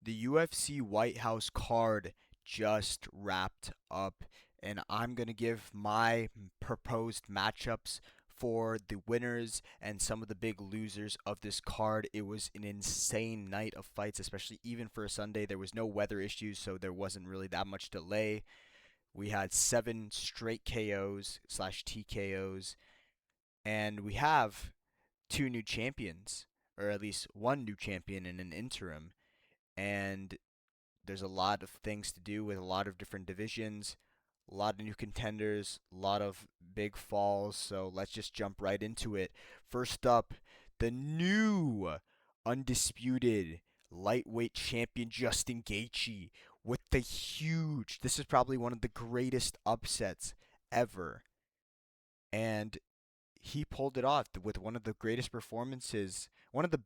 The UFC White House card just wrapped up, and I'm going to give my proposed matchups for the winners and some of the big losers of this card. It was an insane night of fights, especially even for a Sunday. There was no weather issues, so there wasn't really that much delay. We had 7 straight KOs slash TKOs, and we have 2 new champions, or at least 1 new champion in an interim. And there's a lot of things to do with a lot of different divisions, a lot of new contenders, a lot of big falls. So let's just jump right into it. First up, the new undisputed lightweight champion Justin Gaethje with the huge. This is probably one of the greatest upsets ever, and he pulled it off with one of the greatest performances, one of the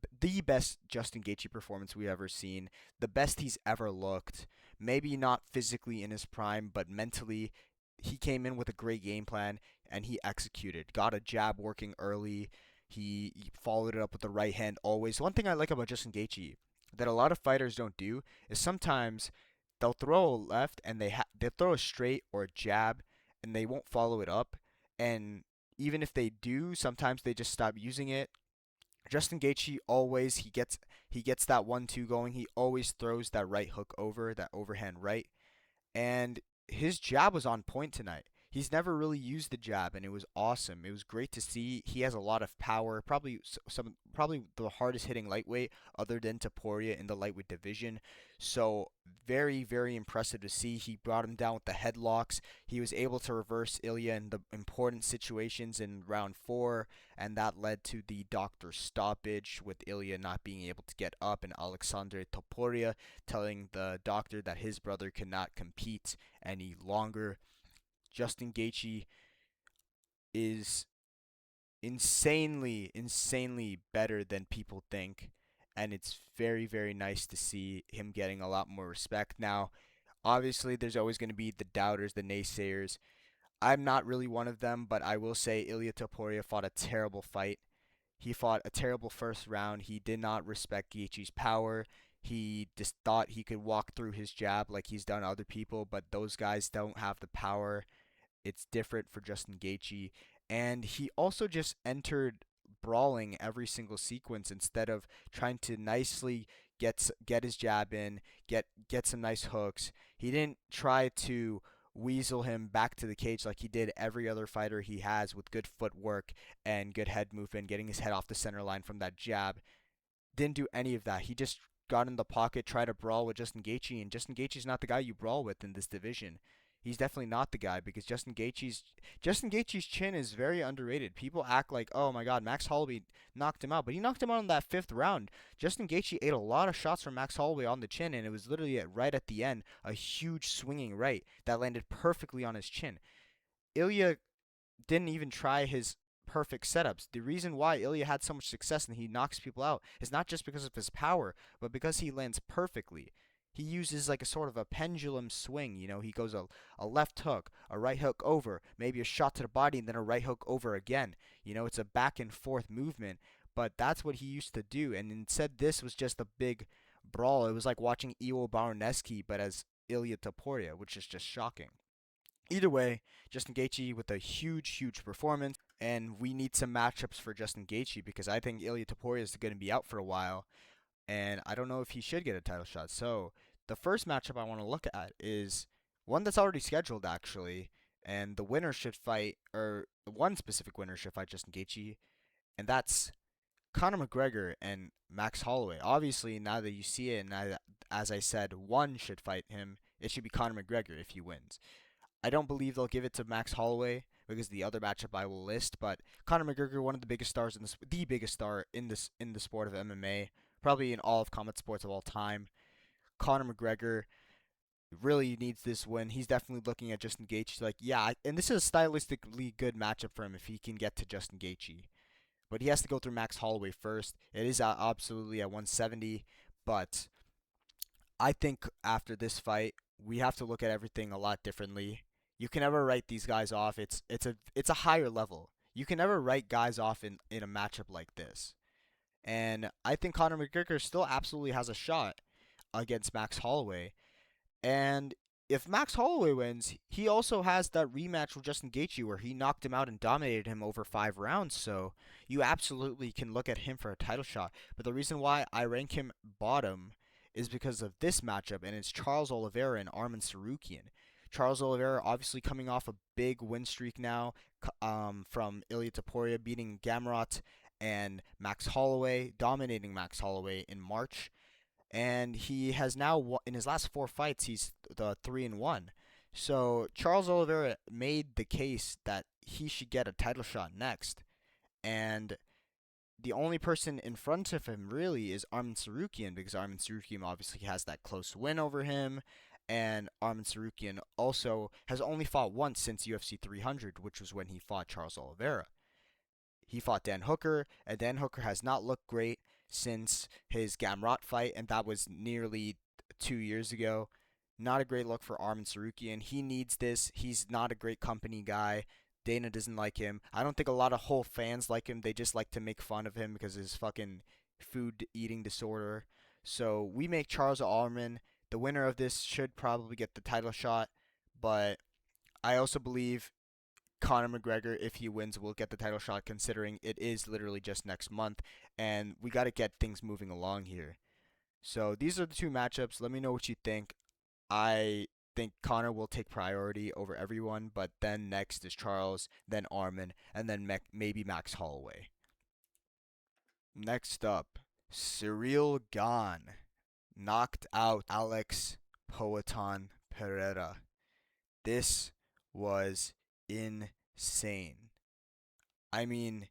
best Justin Gaethje performance we've ever seen, the best he's ever looked. Maybe not physically in his prime, but mentally, he came in with a great game plan and he executed. Got a jab working early. He followed it up with the right hand always. One thing I like about Justin Gaethje that a lot of fighters don't do is sometimes they'll throw a left and they throw a straight or a jab and they won't follow it up, and even if they do, sometimes they just stop using it. Justin Gaethje always he gets that 1-2 going. He always throws that right hook over, that overhand right, and his jab was on point tonight. He's never really used the jab, and it was awesome. It was great to see. He has a lot of power. Probably the hardest hitting lightweight, other than Topuria in the lightweight division. So very very impressive to see. He brought him down with the headlocks. He was able to reverse Ilya in the important situations in round 4, and that led to the doctor stoppage with Ilya not being able to get up and Alexander Topuria telling the doctor that his brother cannot compete any longer. Justin Gaethje is insanely better than people think, and it's very, very nice to see him getting a lot more respect now. Obviously, there's always going to be the doubters, the naysayers. I'm not really one of them, but I will say Ilya Topuria fought a terrible fight. He fought a terrible first round. He did not respect Gaethje's power. He just thought he could walk through his jab like he's done other people, but those guys don't have the power. It's different for Justin Gaethje, and he also just entered brawling every single sequence instead of trying to nicely get his jab in, get some nice hooks. He didn't try to weasel him back to the cage like he did every other fighter he has with good footwork and good head movement, getting his head off the center line from that jab. Didn't do any of that. He just got in the pocket, tried to brawl with Justin Gaethje, and Justin Gaethje's not the guy you brawl with in this division. He's definitely not the guy because Justin Gaethje's chin is very underrated. People act like, oh my God, Max Holloway knocked him out, but he knocked him out in that 5th round. Justin Gaethje ate a lot of shots from Max Holloway on the chin, and it was literally right at the end, a huge swinging right that landed perfectly on his chin. Ilya didn't even try his perfect setups. The reason why Ilya had so much success and he knocks people out is not just because of his power, but because he lands perfectly. He uses like a sort of a pendulum swing. He goes a left hook, a right hook over, maybe a shot to the body, and then a right hook over again. It's a back and forth movement, but that's what he used to do. And instead, this was just a big brawl. It was like watching Iwo Baroneski, but as Ilya Topuria, which is just shocking. Either way, Justin Gaethje with a huge performance, and we need some matchups for Justin Gaethje because I think Ilya Topuria is going to be out for a while, and I don't know if he should get a title shot. So the first matchup I want to look at is one that's already scheduled actually, and the winner should fight, or one specific winner should fight Justin Gaethje, and that's Conor McGregor and Max Holloway. Obviously, now that you see it, and as I said, one should fight him. It should be Conor McGregor if he wins. I don't believe they'll give it to Max Holloway because the other matchup I will list. But Conor McGregor, one of the biggest stars in this, the biggest star in the sport of MMA, probably in all of combat sports of all time. Conor McGregor really needs this win. He's definitely looking at Justin Gaethje like, yeah, and this is a stylistically good matchup for him if he can get to Justin Gaethje. But he has to go through Max Holloway first. It is absolutely at 170, but I think after this fight, we have to look at everything a lot differently. You can never write these guys off. It's a higher level. You can never write guys off in a matchup like this. And I think Conor McGregor still absolutely has a shot. against Max Holloway. And if Max Holloway wins, he also has that rematch with Justin Gaethje where he knocked him out and dominated him over 5 rounds. So you absolutely can look at him for a title shot. But the reason why I rank him bottom is because of this matchup, and it's Charles Oliveira and Arman Tsarukyan. Charles Oliveira obviously coming off a big win streak now, from Ilya Topuria beating Gamrot and Max Holloway, dominating Max Holloway in March, and he has now in his last 4 fights he's the 3-1. So Charles Oliveira made the case that he should get a title shot next, and the only person in front of him really is Arman Tsarukyan, because Arman Tsarukyan obviously has that close win over him, and Arman Tsarukyan also has only fought once since UFC 300, which was when he fought Charles Oliveira. He fought Dan Hooker, and Dan Hooker has not looked great since his Gamrot fight, and that was nearly 2 years ago. Not a great look for Arman Tsarukyan. He needs this. He's not a great company guy. Dana doesn't like him. I don't think a lot of whole fans like him. They just like to make fun of him because of his fucking food eating disorder. So we make Charles Arman. The winner of this should probably get the title shot, but I also believe Conor McGregor, if he wins, will get the title shot, considering it is literally just next month, and we got to get things moving along here. So these are the two matchups. Let me know what you think. I think Conor will take priority over everyone, but then next is Charles, then Arman, and then maybe Max Holloway. Next up, Ciryl Gane knocked out Alex Poatan Pereira. This was insane. I mean,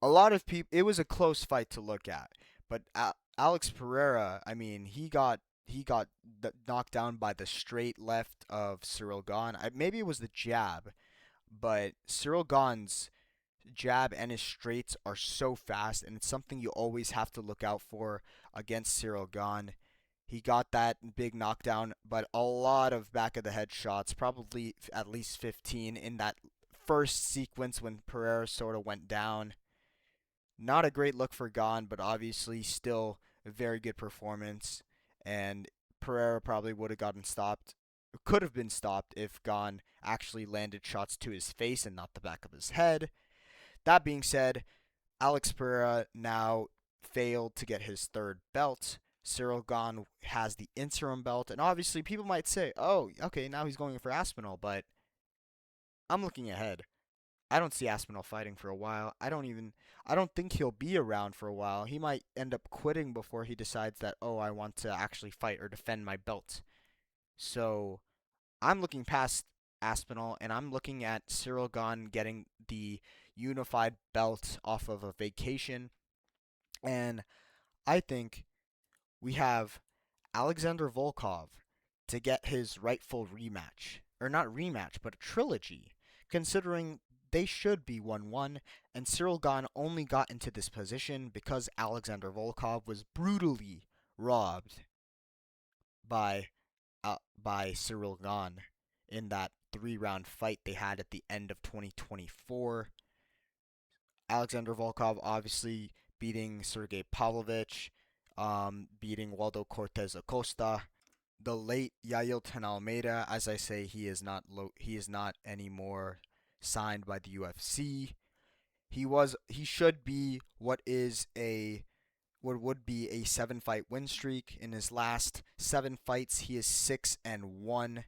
a lot of people. It was a close fight to look at, but Alex Pereira. I mean, he got knocked down by the straight left of Ciryl Gane. Maybe it was the jab, but Ciryl Gane's jab and his straights are so fast, and it's something you always have to look out for against Ciryl Gane. He got that big knockdown, but a lot of back of the head shots, probably at least 15 in that first sequence when Pereira sort of went down. Not a great look for Gane, but obviously still a very good performance. And Pereira probably would have gotten stopped, could have been stopped if Gane actually landed shots to his face and not the back of his head. That being said, Alex Pereira now failed to get his third belt. Ciryl Gane has the interim belt, and obviously people might say, "Oh, okay, now he's going for Aspinall," but I'm looking ahead. I don't see Aspinall fighting for a while. I don't think he'll be around for a while. He might end up quitting before he decides that, "Oh, I want to actually fight or defend my belt." So, I'm looking past Aspinall, and I'm looking at Ciryl Gane getting the unified belt off of a vacation, and I think we have Alexander Volkov to get his rightful rematch. Or not rematch, but a trilogy, considering they should be 1-1, and Ciryl Gane only got into this position because Alexander Volkov was brutally robbed by by Ciryl Gane in that 3-round fight they had at the end of 2024. Alexander Volkov obviously beating Sergey Pavlovich, beating Waldo Cortez Acosta. The late Yailton Almeida, as I say, he is not anymore signed by the UFC. He should be what would be a 7-fight win streak. In his last 7 fights, he is 6-1.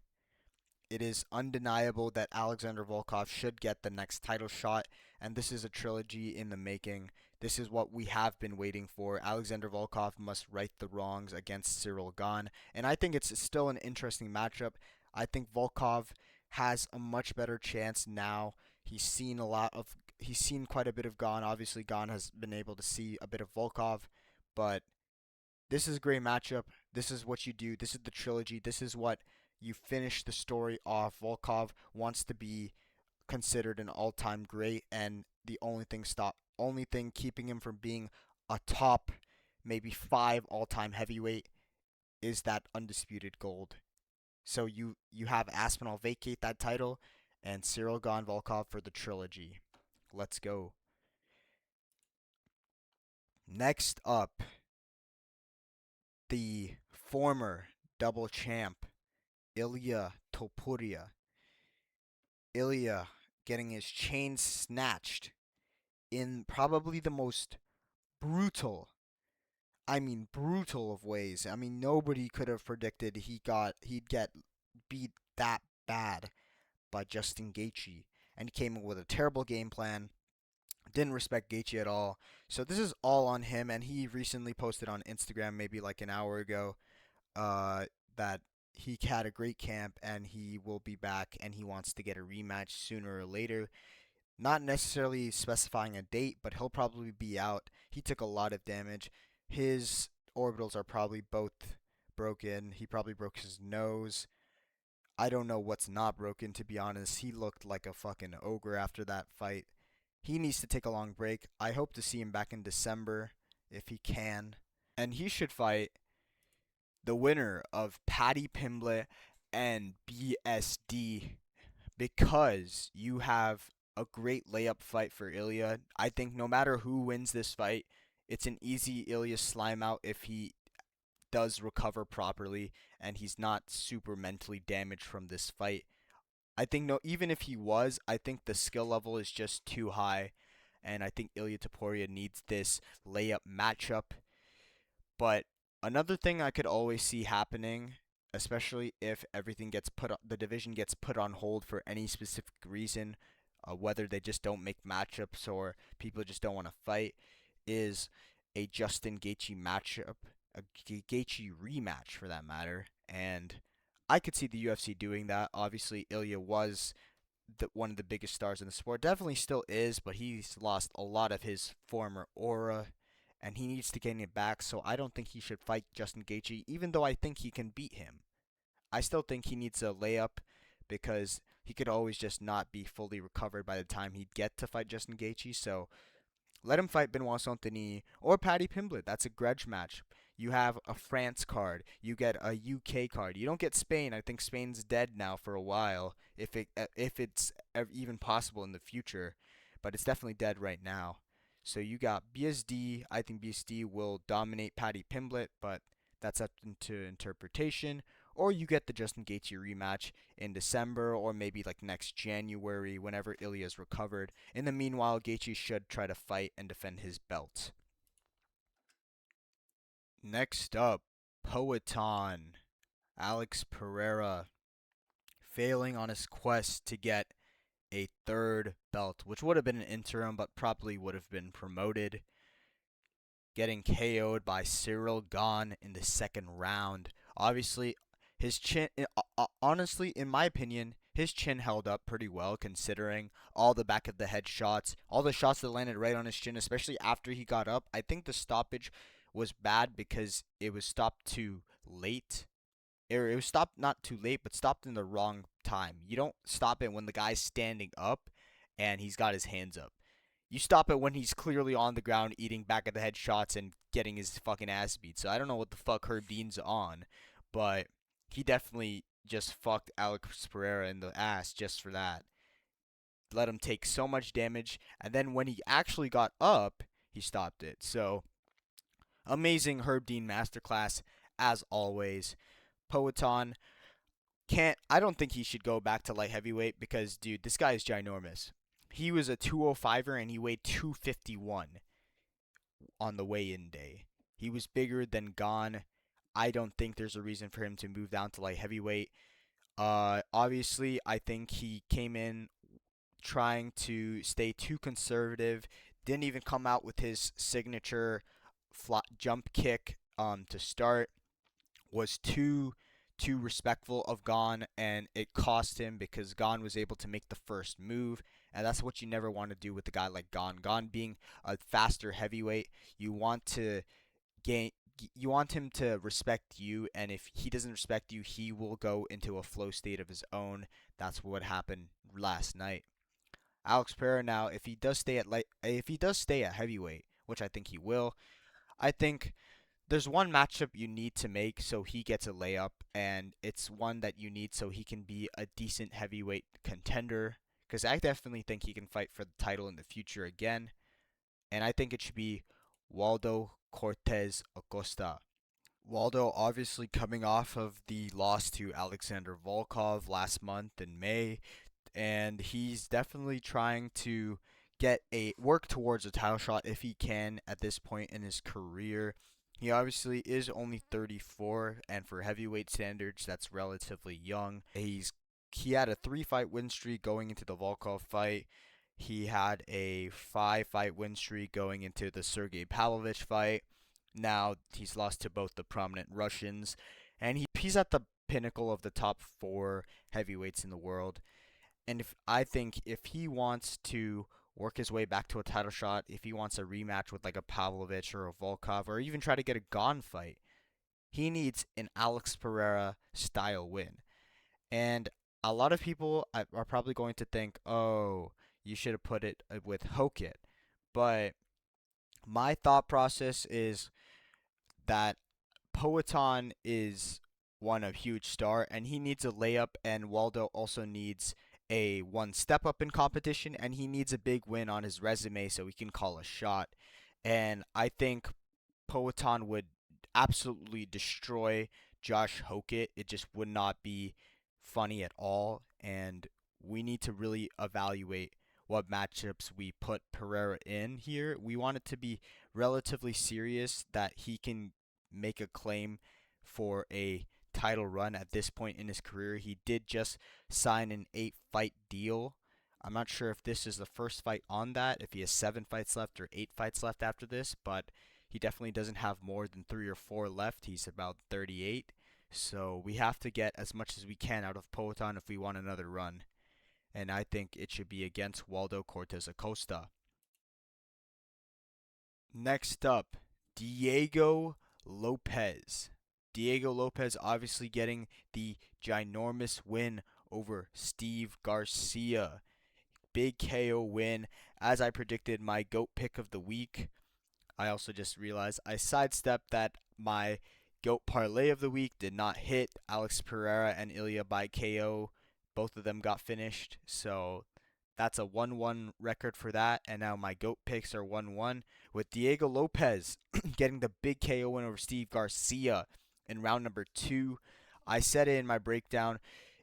It is undeniable that Alexander Volkov should get the next title shot, and this is a trilogy in the making. This is what we have been waiting for. Alexander Volkov must right the wrongs against Ciryl Gane, and I think it's still an interesting matchup. I think Volkov has a much better chance now. He's seen quite a bit of Gane. Obviously, Gane has been able to see a bit of Volkov, but this is a great matchup. This is what you do. This is the trilogy. This is what you finish the story off. Volkov wants to be considered an all-time great, and the only thing keeping him from being a top maybe 5 all-time heavyweight is that undisputed gold. So you have Aspinall vacate that title and Ciryl Gane Volkov for the trilogy. Let's go. Next up, the former double champ Ilya Topuria. Ilya getting his chain snatched in probably the most brutal, I mean brutal of ways. I mean nobody could have predicted he'd get beat that bad by Justin Gaethje, and he came in with a terrible game plan. Didn't respect Gaethje at all. So this is all on him, and he recently posted on Instagram maybe like an hour ago uh, that he had a great camp and he will be back and he wants to get a rematch sooner or later. Not necessarily specifying a date, but he'll probably be out. He took a lot of damage. His orbitals are probably both broken. He probably broke his nose. I don't know what's not broken, to be honest. He looked like a fucking ogre after that fight. He needs to take a long break. I hope to see him back in December if he can. And he should fight the winner of Paddy Pimblett and BSD, because you have a great layup fight for Ilya. I think no matter who wins this fight, it's an easy Ilya slime out if he does recover properly and he's not super mentally damaged from this fight. I think no, even if he was, I think the skill level is just too high, and I think Ilya Topuria needs this layup matchup. But another thing I could always see happening, especially if everything gets the division gets put on hold for any specific reason, whether they just don't make matchups or people just don't want to fight, is a Justin Gaethje matchup, a Gaethje rematch for that matter, and I could see the UFC doing that. Obviously, Ilya was one of the biggest stars in the sport. Definitely still is, but he's lost a lot of his former aura, and he needs to gain it back. So I don't think he should fight Justin Gaethje, even though I think he can beat him. I still think he needs a layup because he could always just not be fully recovered by the time he'd get to fight Justin Gaethje. So let him fight Benoit Saint-Denis or Paddy Pimblett. That's a grudge match. You have a France card. You get a UK card. You don't get Spain. I think Spain's dead now for a while, if it's even possible in the future, but it's definitely dead right now. So you got BSD. I think BSD will dominate Paddy Pimblett, but that's up to interpretation. Or you get the Justin Gaethje rematch in December or maybe like next January whenever Ilya's recovered. In the meanwhile, Gaethje should try to fight and defend his belt. Next up, Poetan Alex Pereira failing on his quest to get a third belt, which would have been an interim but probably would have been promoted. Getting KO'd by Cyril Gane in the second round. Obviously, his chin, honestly, in my opinion, his chin held up pretty well considering all the back of the head shots, all the shots that landed right on his chin, especially after he got up. I think the stoppage was bad because it was stopped too late. It was stopped not too late, but stopped in the wrong time. You don't stop it when the guy's standing up and he's got his hands up. You stop it when he's clearly on the ground eating back of the head shots and getting his fucking ass beat. So I don't know what the fuck Herb Dean's on, but he definitely just fucked Alex Pereira in the ass just for that. Let him take so much damage, and then when he actually got up, he stopped it. So amazing Herb Dean masterclass as always. Poetan can't. I don't think he should go back to light heavyweight because, dude, this guy is ginormous. He was a 205er and he weighed 251 on the weigh-in day. He was bigger than Gane. I don't think there's a reason for him to move down to light heavyweight. Obviously, I think he came in trying to stay too conservative. Didn't even come out with his signature jump kick to start. Was too respectful of Gane, and it cost him because Gane was able to make the first move, and that's what you never want to do with a guy like Gane. Gane being a faster heavyweight, you want to gain. You want him to respect you, and if he doesn't respect you, he will go into a flow state of his own. That's what happened last night. Alex Pereira now, if he does stay at heavyweight, which I think he will, I think there's one matchup you need to make so he gets a layup, and it's one that you need so he can be a decent heavyweight contender. Because I definitely think he can fight for the title in the future again, and I think it should be Waldo Cortez Acosta. Waldo obviously coming off of the loss to Alexander Volkov last month in May, and he's definitely trying to get a work towards a title shot if he can at this point in his career. He obviously is only 34, and for heavyweight standards, that's relatively young. He had a 3 fight win streak going into the Volkov fight. He had a 5 fight win streak going into the Sergey Pavlovich fight. Now he's lost to both the prominent Russians, and he's at the pinnacle of the top 4 heavyweights in the world. And I think if he wants to work his way back to a title shot, if he wants a rematch with like a Pavlovich or a Volkov, or even try to get a Gon fight, he needs an Alex Pereira style win. And a lot of people are probably going to think, oh, you should have put it with Hokit. But my thought process is that Poetan is one of huge star, and he needs a layup, and Waldo also needs a one step up in competition, and he needs a big win on his resume so he can call a shot. And I think Poetan would absolutely destroy Josh Hokit. It just would not be funny at all, and we need to really evaluate what matchups we put Pereira in here. We want it to be relatively serious that he can make a claim for a title run at this point in his career. He did just sign an 8 fight deal. I'm not sure if this is the first fight on that, if he has 7 fights left or 8 fights left after this, but he definitely doesn't have more than 3 or 4 left. He's about 38. So we have to get as much as we can out of Poetan if we want another run. And I think it should be against Waldo Cortez Acosta. Next up, Diego Lopez. Diego Lopez obviously getting the ginormous win over Steve Garcia. Big KO win. As I predicted, my GOAT pick of the week. I also just realized I sidestepped that my GOAT parlay of the week did not hit. Alex Pereira and Ilya by KO. Both of them got finished. So that's a 1-1 record for that. And now my GOAT picks are 1-1 with Diego Lopez getting the big KO win over Steve Garcia in round number 2. I said it in my breakdown.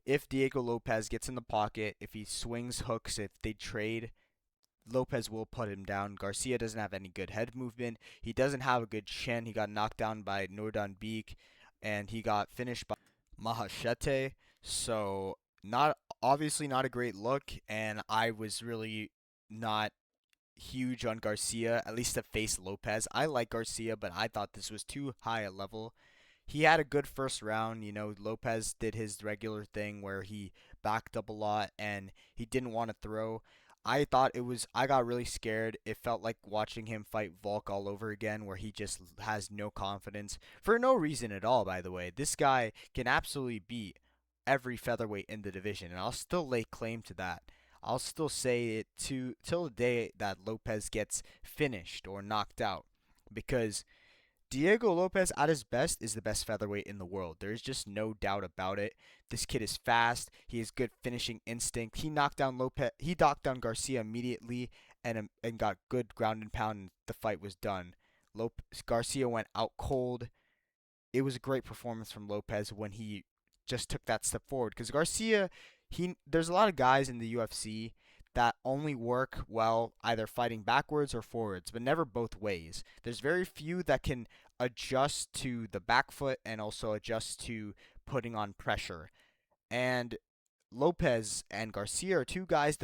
If Diego Lopez gets in the pocket, if he swings hooks, if they trade, Lopez will put him down. Garcia doesn't have any good head movement. He doesn't have a good chin. He got knocked down by Nurdan Beek, and he got finished by Mahashete. So not obviously not a great look, and I was really not huge on Garcia, at least to face Lopez. I like Garcia, but I thought this was too high a level. He had a good first round. Lopez did his regular thing where he backed up a lot and he didn't want to throw. I got really scared. It felt like watching him fight Volk all over again, where he just has no confidence for no reason at all, by the way. This guy can absolutely beat every featherweight in the division, and I'll still lay claim to that. I'll still say it till the day that Lopez gets finished or knocked out, because Diego Lopez at his best is the best featherweight in the world. There's just no doubt about it. This kid is fast. He has good finishing instinct. He knocked down Lopez. He knocked down Garcia immediately and got good ground and pound. And the fight was done. Garcia went out cold. It was a great performance from Lopez when he just took that step forward. Because Garcia, there's a lot of guys in the UFC that only work well either fighting backwards or forwards, but never both ways. There's very few that can adjust to the back foot and also adjust to putting on pressure. And Lopez and Garcia are two guys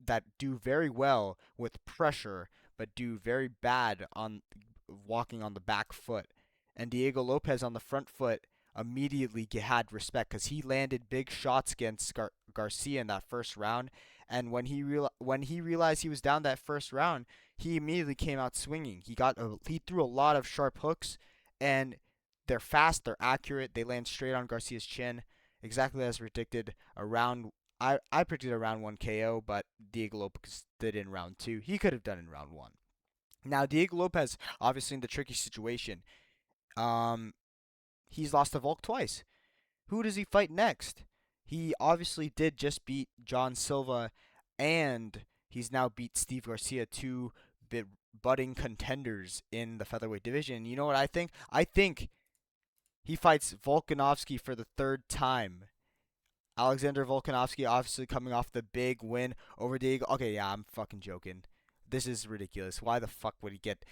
that do very well with pressure, but do very bad on walking on the back foot. And Diego Lopez on the front foot immediately had respect because he landed big shots against Garcia in that first round. And when he realized he was down that first round, he immediately came out swinging. He threw a lot of sharp hooks, and they're fast, they're accurate, they land straight on Garcia's chin, exactly as predicted. I predicted a round 1 KO, but Diego Lopez did in round 2. He could have done in round 1. Now Diego Lopez obviously in the tricky situation. Um, he's lost to Volk twice. Who does he fight next? He obviously did just beat John Silva, and he's now beat Steve Garcia, two budding contenders in the featherweight division. You know what I think? I think He fights Volkanovski for the third time. Alexander Volkanovski obviously coming off the big win over Diego. Okay, yeah, I'm fucking joking. This is ridiculous. Why the fuck would he get?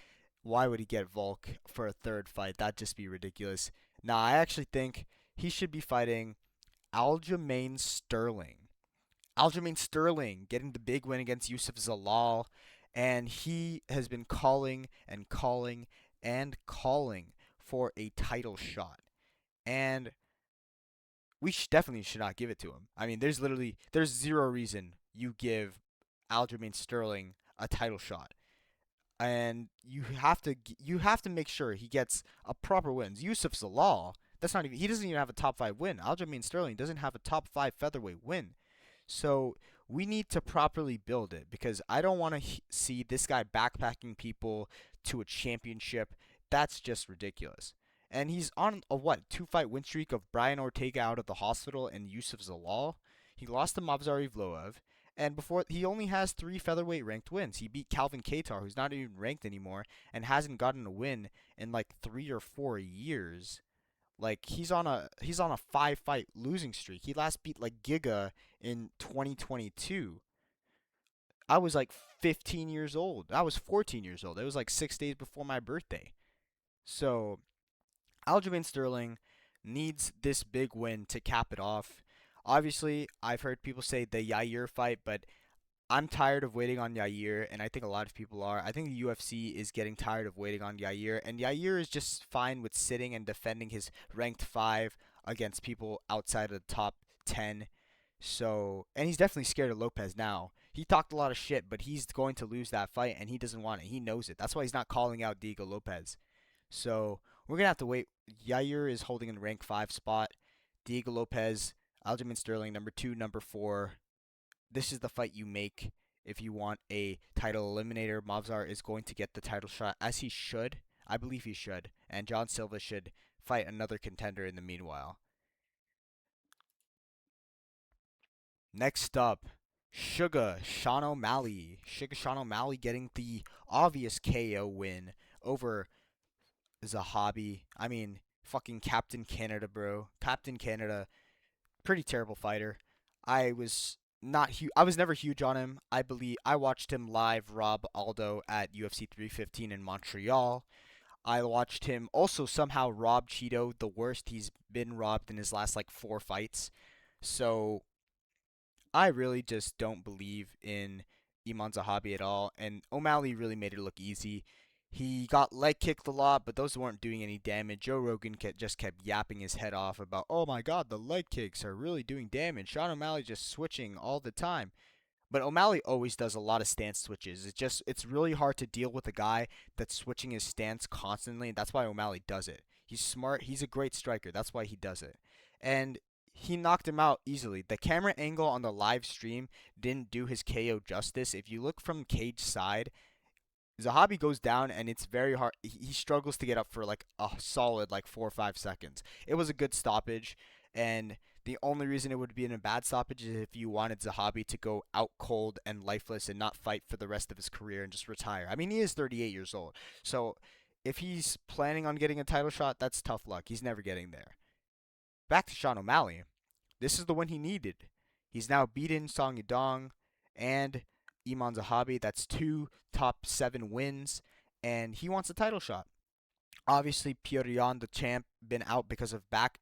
Why would he get Volk for a third fight? That'd just be ridiculous. Nah, I actually think he should be fighting Aljamain Sterling. Aljamain Sterling getting the big win against Yusuf Zalal, and he has been calling and calling and calling for a title shot. And we definitely should not give it to him. I mean, there's zero reason you give Aljamain Sterling a title shot, and you have to make sure he gets a proper win. Yusuf Zalal, that's not even he doesn't even have a top 5 win. Aljamain Sterling doesn't have a top 5 featherweight win. So we need to properly build it because I don't want to see this guy backpacking people to a championship. That's just ridiculous. And he's on a what 2-fight win streak of Brian Ortega out of the hospital and Yusuf Zalal. He lost to Mavzar Evloev, and before he only has 3 featherweight ranked wins. He beat Calvin Kattar, who's not even ranked anymore, and hasn't gotten a win in like 3 or 4 years. Like he's on a 5-fight losing streak. He last beat like Giga in 2022. I was like 15 years old. I was 14 years old. It was like 6 days before my birthday. So, Aljamain Sterling needs this big win to cap it off. Obviously, I've heard people say the Yair fight, but I'm tired of waiting on Yair, and I think a lot of people are. I think the UFC is getting tired of waiting on Yair, and Yair is just fine with sitting and defending his ranked 5 against people outside of the top 10. So, and he's definitely scared of Lopez now. He talked a lot of shit, but he's going to lose that fight, and he doesn't want it. He knows it. That's why he's not calling out Diego Lopez. So, we're going to have to wait. Yair is holding in the rank 5 spot. Diego Lopez, Aljamain Sterling, number 2, number 4. This is the fight you make if you want a title eliminator. Mavzar is going to get the title shot, as he should. I believe he should. And John Silva should fight another contender in the meanwhile. Next up, Sean O'Malley. Sean O'Malley getting the obvious KO win over Zahabi. I mean, fucking Captain Canada, bro. Captain Canada, pretty terrible fighter. I was not I was never huge on him. I believe I watched him live rob Aldo at UFC 315 in Montreal. I watched him also somehow rob Cheeto, the worst he's been robbed in his last like 4 fights. So I really just don't believe in Iman Zahabi at all, and O'Malley really made it look easy. He got leg kicked a lot, but those weren't doing any damage. Joe Rogan just kept yapping his head off about, oh my god, the leg kicks are really doing damage. Sean O'Malley just switching all the time. But O'Malley always does a lot of stance switches. It's really hard to deal with a guy that's switching his stance constantly, and that's why O'Malley does it. He's smart. He's a great striker. That's why he does it. And he knocked him out easily. The camera angle on the live stream didn't do his KO justice. If you look from cage side, Zahabi goes down and it's very hard. He struggles to get up for like a solid like 4 or 5 seconds. It was a good stoppage, and the only reason it would be in a bad stoppage is if you wanted Zahabi to go out cold and lifeless and not fight for the rest of his career and just retire. I mean, he is 38 years old, so if he's planning on getting a title shot, that's tough luck. He's never getting there. Back to Sean O'Malley. This is the one he needed. He's now beaten Song Yadong and Iman Zahabi. That's 2 top 7 wins, and he wants a title shot. Obviously, Petr Yan, the champ, been out because of back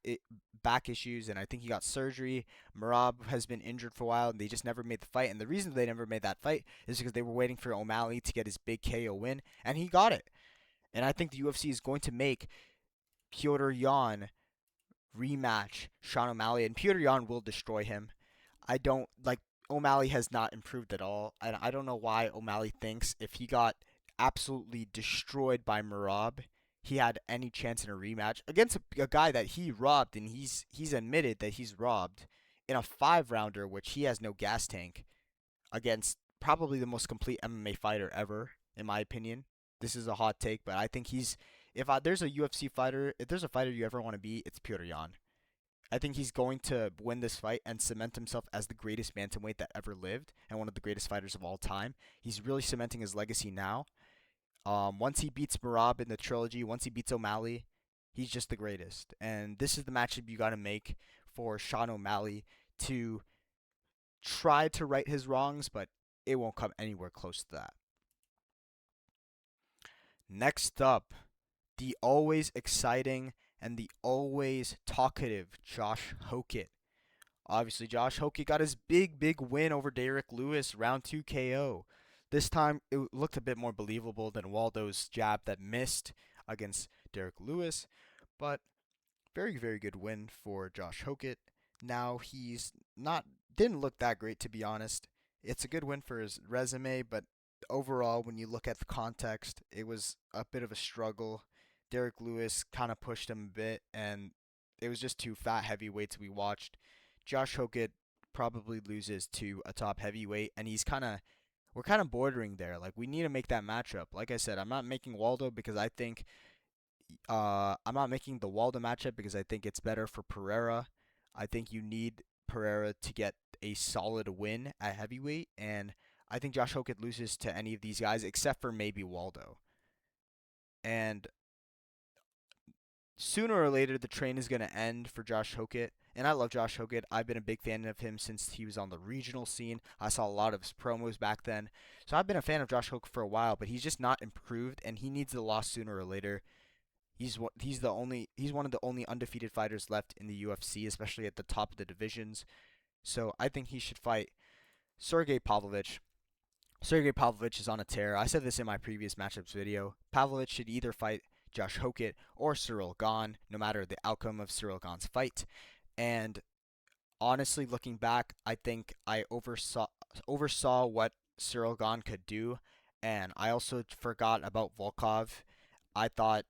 issues, and I think he got surgery. Merab has been injured for a while, and they just never made the fight. And the reason they never made that fight is because they were waiting for O'Malley to get his big KO win, and he got it. And I think the UFC is going to make Petr Yan rematch Sean O'Malley, and Petr Yan will destroy him. I don't like O'Malley has not improved at all. I don't know why O'Malley thinks if he got absolutely destroyed by Merab, he had any chance in a rematch against a guy that he robbed, and he's admitted that he's robbed in a 5-rounder, which he has no gas tank against probably the most complete MMA fighter ever, in my opinion. This is a hot take, but I think he's there's a UFC fighter, if there's a fighter you ever want to be, it's Petr Yan. I think he's going to win this fight and cement himself as the greatest bantamweight that ever lived and one of the greatest fighters of all time. He's really cementing his legacy now. Once he beats Merab in the trilogy, once he beats O'Malley, He's just the greatest. And this is the matchup you got to make for Sean O'Malley to try to right his wrongs, but it won't come anywhere close to that. Next up, the always exciting and the always talkative Josh Hokett. Obviously, Josh Hokett got his big win over Derek Lewis, round 2 KO. This time, it looked a bit more believable than Waldo's jab that missed against Derek Lewis, but very good win for Josh Hokett. Now he's not didn't look that great, to be honest. It's a good win for his resume, but overall, when you look at the context, it was a bit of a struggle. Derek Lewis kind of pushed him a bit, and it was just two fat heavyweights we watched. Josh Hokett probably loses to a top heavyweight, and we're kind of bordering there. Like, we need to make that matchup. Like I said, I'm not making Waldo because I think I'm not making the Waldo matchup because I think it's better for Pereira. I think you need Pereira to get a solid win at heavyweight, and I think Josh Hokett loses to any of these guys except for maybe Waldo. And sooner or later, the train is going to end for Josh Hokett. And I love Josh Hokett. I've been a big fan of him since he was on the regional scene. I saw a lot of his promos back then. So I've been a fan of Josh Hokett for a while, but he's just not improved, and he needs the loss sooner or later. He's one of the only undefeated fighters left in the UFC, especially at the top of the divisions. So I think he should fight Sergey Pavlovich. Sergey Pavlovich is on a tear. I said this in my previous matchups video. Pavlovich should either fight Josh Hokett or Cyril Gane, no matter the outcome of Cyril Gane's fight. And honestly, looking back, I think I oversaw what Cyril Gane could do, and I also forgot about Volkov. I thought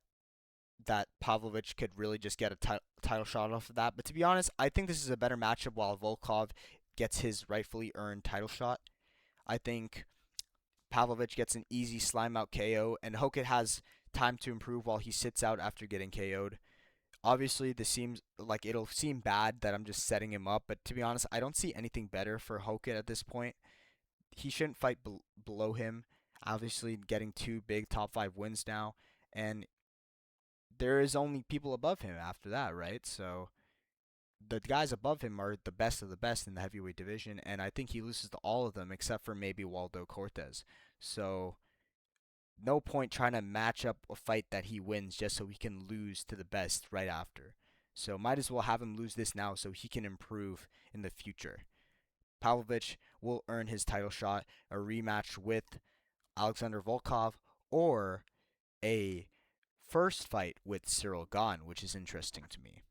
that Pavlovich could really just get a title shot off of that. But to be honest, I think this is a better matchup while Volkov gets his rightfully earned title shot. I think Pavlovich gets an easy slime out KO, and Hokett has time to improve while he sits out after getting KO'd. Obviously, this seems like it'll seem bad that I'm just setting him up, but to be honest, I don't see anything better for Hokett at this point. He shouldn't fight below him. Obviously, getting two big top 5 wins now, and there is only people above him after that, right? So the guys above him are the best of the best in the heavyweight division, and I think he loses to all of them except for maybe Waldo Cortez. So no point trying to match up a fight that he wins just so he can lose to the best right after. So might as well have him lose this now so he can improve in the future. Pavlovich will earn his title shot, a rematch with Alexander Volkov, or a first fight with Cyril Gane, which is interesting to me.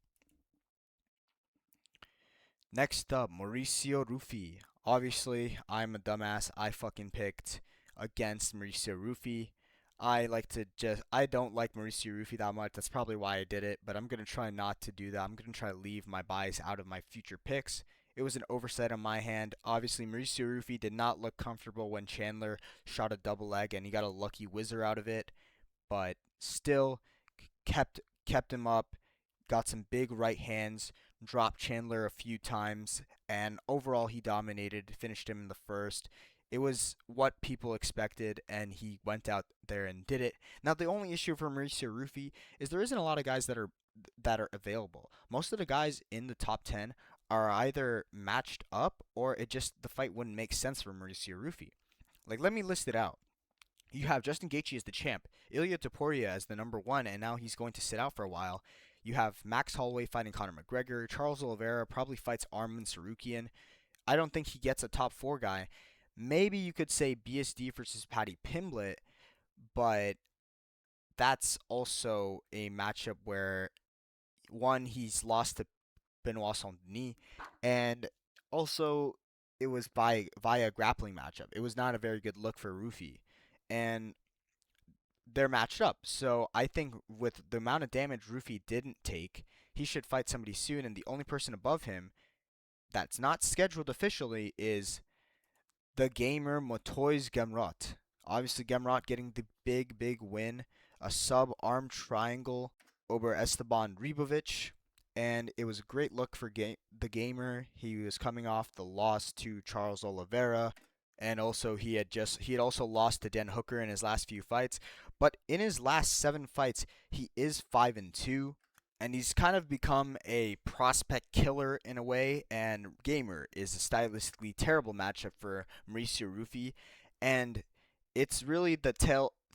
Next up, Mauricio Ruffi. Obviously, I'm a dumbass. I fucking picked against Mauricio Ruffi. I don't like Mauricio Ruffi that much. That's probably why I did it, but I'm going to try not to do that. I'm going to try to leave my bias out of my future picks. It was an oversight on my hand. Obviously, Mauricio Ruffi did not look comfortable when Chandler shot a double leg, and he got a lucky whizzer out of it, but still kept him up, got some big right hands, dropped Chandler a few times, and overall he dominated, finished him in the first. It was what people expected, and he went out there and did it. Now, the only issue for Mauricio Ruffi is there isn't a lot of guys that are available. Most of the guys in the top 10 are either matched up or the fight wouldn't make sense for Mauricio Ruffi. Like, let me list it out. You have Justin Gaethje as the champ, Ilia Topuria as the number 1, and now he's going to sit out for a while. You have Max Holloway fighting Conor McGregor. Charles Oliveira probably fights Arman Tsarukyan. I don't think he gets a top 4 guy. Maybe you could say BSD versus Paddy Pimblett, but that's also a matchup where, one, he's lost to Benoit Saint-Denis, and also it was via grappling matchup. It was not a very good look for Ruffi, and they're matched up. So I think with the amount of damage Ruffi didn't take, he should fight somebody soon, and the only person above him that's not scheduled officially is the gamer Motoiz Gamrot. Obviously, Gamrot getting the big win, a sub-arm triangle over Esteban Ribovic, and it was a great look for the gamer. He was coming off the loss to Charles Oliveira, and also he had also lost to Dan Hooker in his last few fights. But in his last 7 fights, he is 5-2. and he's kind of become a prospect killer in a way. And Gamer is a stylistically terrible matchup for Mauricio Rufy, and it's really the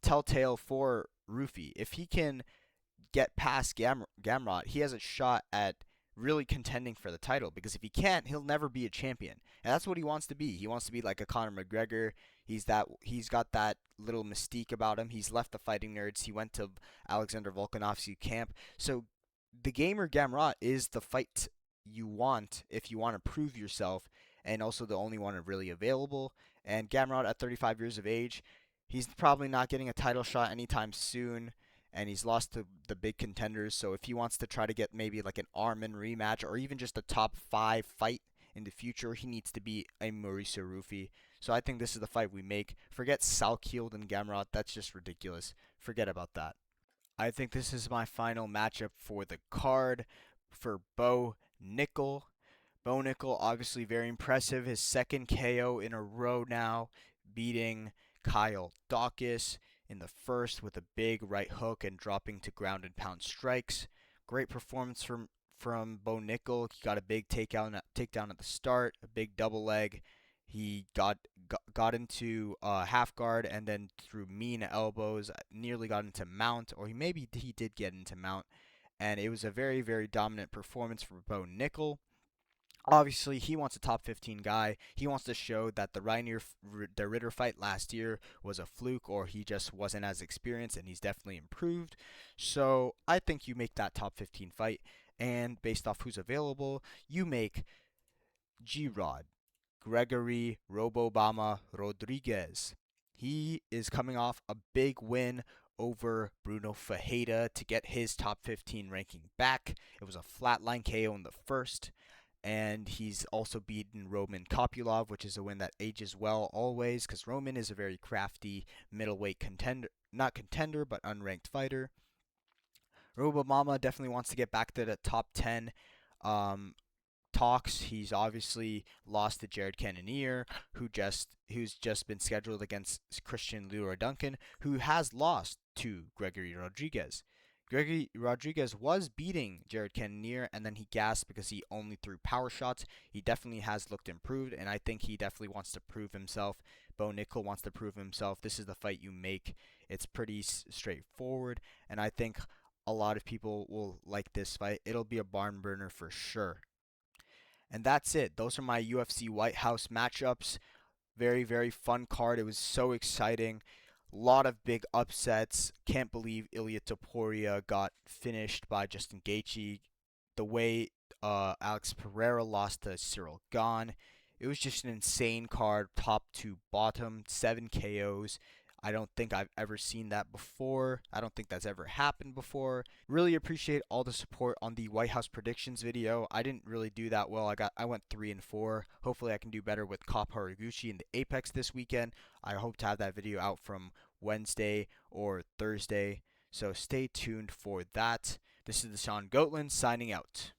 telltale for Rufy. If he can get past Gamrot, he has a shot at really contending for the title. Because if he can't, he'll never be a champion, and that's what he wants to be. He wants to be like a Conor McGregor. He's got that little mystique about him. He's left the fighting nerds. He went to Alexander Volkanovski camp. So the Gamer Gamrot is the fight you want if you want to prove yourself, and also the only one really available. And Gamrot at 35 years of age, he's probably not getting a title shot anytime soon, and he's lost to the big contenders. So if he wants to try to get maybe like an Armin rematch or even just a top 5 fight in the future, he needs to be a Mauricio Rufy. So I think this is the fight we make. Forget Salkhield and Gamrot. That's just ridiculous. Forget about that. I think this is my final matchup for the card for Bo Nickel. Bo Nickel, obviously very impressive. His second KO in a row now, beating Kyle Dawkins in the first with a big right hook and dropping to ground and pound strikes. Great performance from Bo Nickel. He got a big takedown at the start, a big double leg. He got into half guard and then threw mean elbows, nearly got into mount, or he did get into mount, and it was a very, very dominant performance for Bo Nickel. Obviously, he wants a top 15 guy. He wants to show that the Ritter fight last year was a fluke, or he just wasn't as experienced, and he's definitely improved. So I think you make that top 15 fight, and based off who's available, you make G-Rod, Gregory Robobama Rodriguez. He is coming off a big win over Bruno Fajeda to get his top 15 ranking back. It was a flatline KO in the first, and he's also beaten Roman Kopylov, which is a win that ages well always, because Roman is a very crafty middleweight contender, not contender, but unranked fighter. Robobama definitely wants to get back to the top 10 um, talks. He's obviously lost to Jared Cannonier, who's just been scheduled against Christian Leroy Duncan, who has lost to Gregory Rodriguez. Gregory Rodriguez was beating Jared Cannonier, and then he gasped because he only threw power shots. He definitely has looked improved, and I think he definitely wants to prove himself. Bo Nickel wants to prove himself. This is the fight you make. It's pretty straightforward, and I think a lot of people will like this fight. It'll be a barn burner for sure. And that's it. Those are my UFC White House matchups. Very, very fun card. It was so exciting. A lot of big upsets. Can't believe Ilia Topuria got finished by Justin Gaethje. The way Alex Pereira lost to Cyril Gane. It was just an insane card, top to bottom, 7 KOs. I don't think I've ever seen that before. I don't think that's ever happened before. Really appreciate all the support on the White House predictions video. I didn't really do that well. I went 3-4. Hopefully I can do better with Cop Horiguchi in the Apex this weekend. I hope to have that video out from Wednesday or Thursday. So stay tuned for that. This is Deshaun Goatland signing out.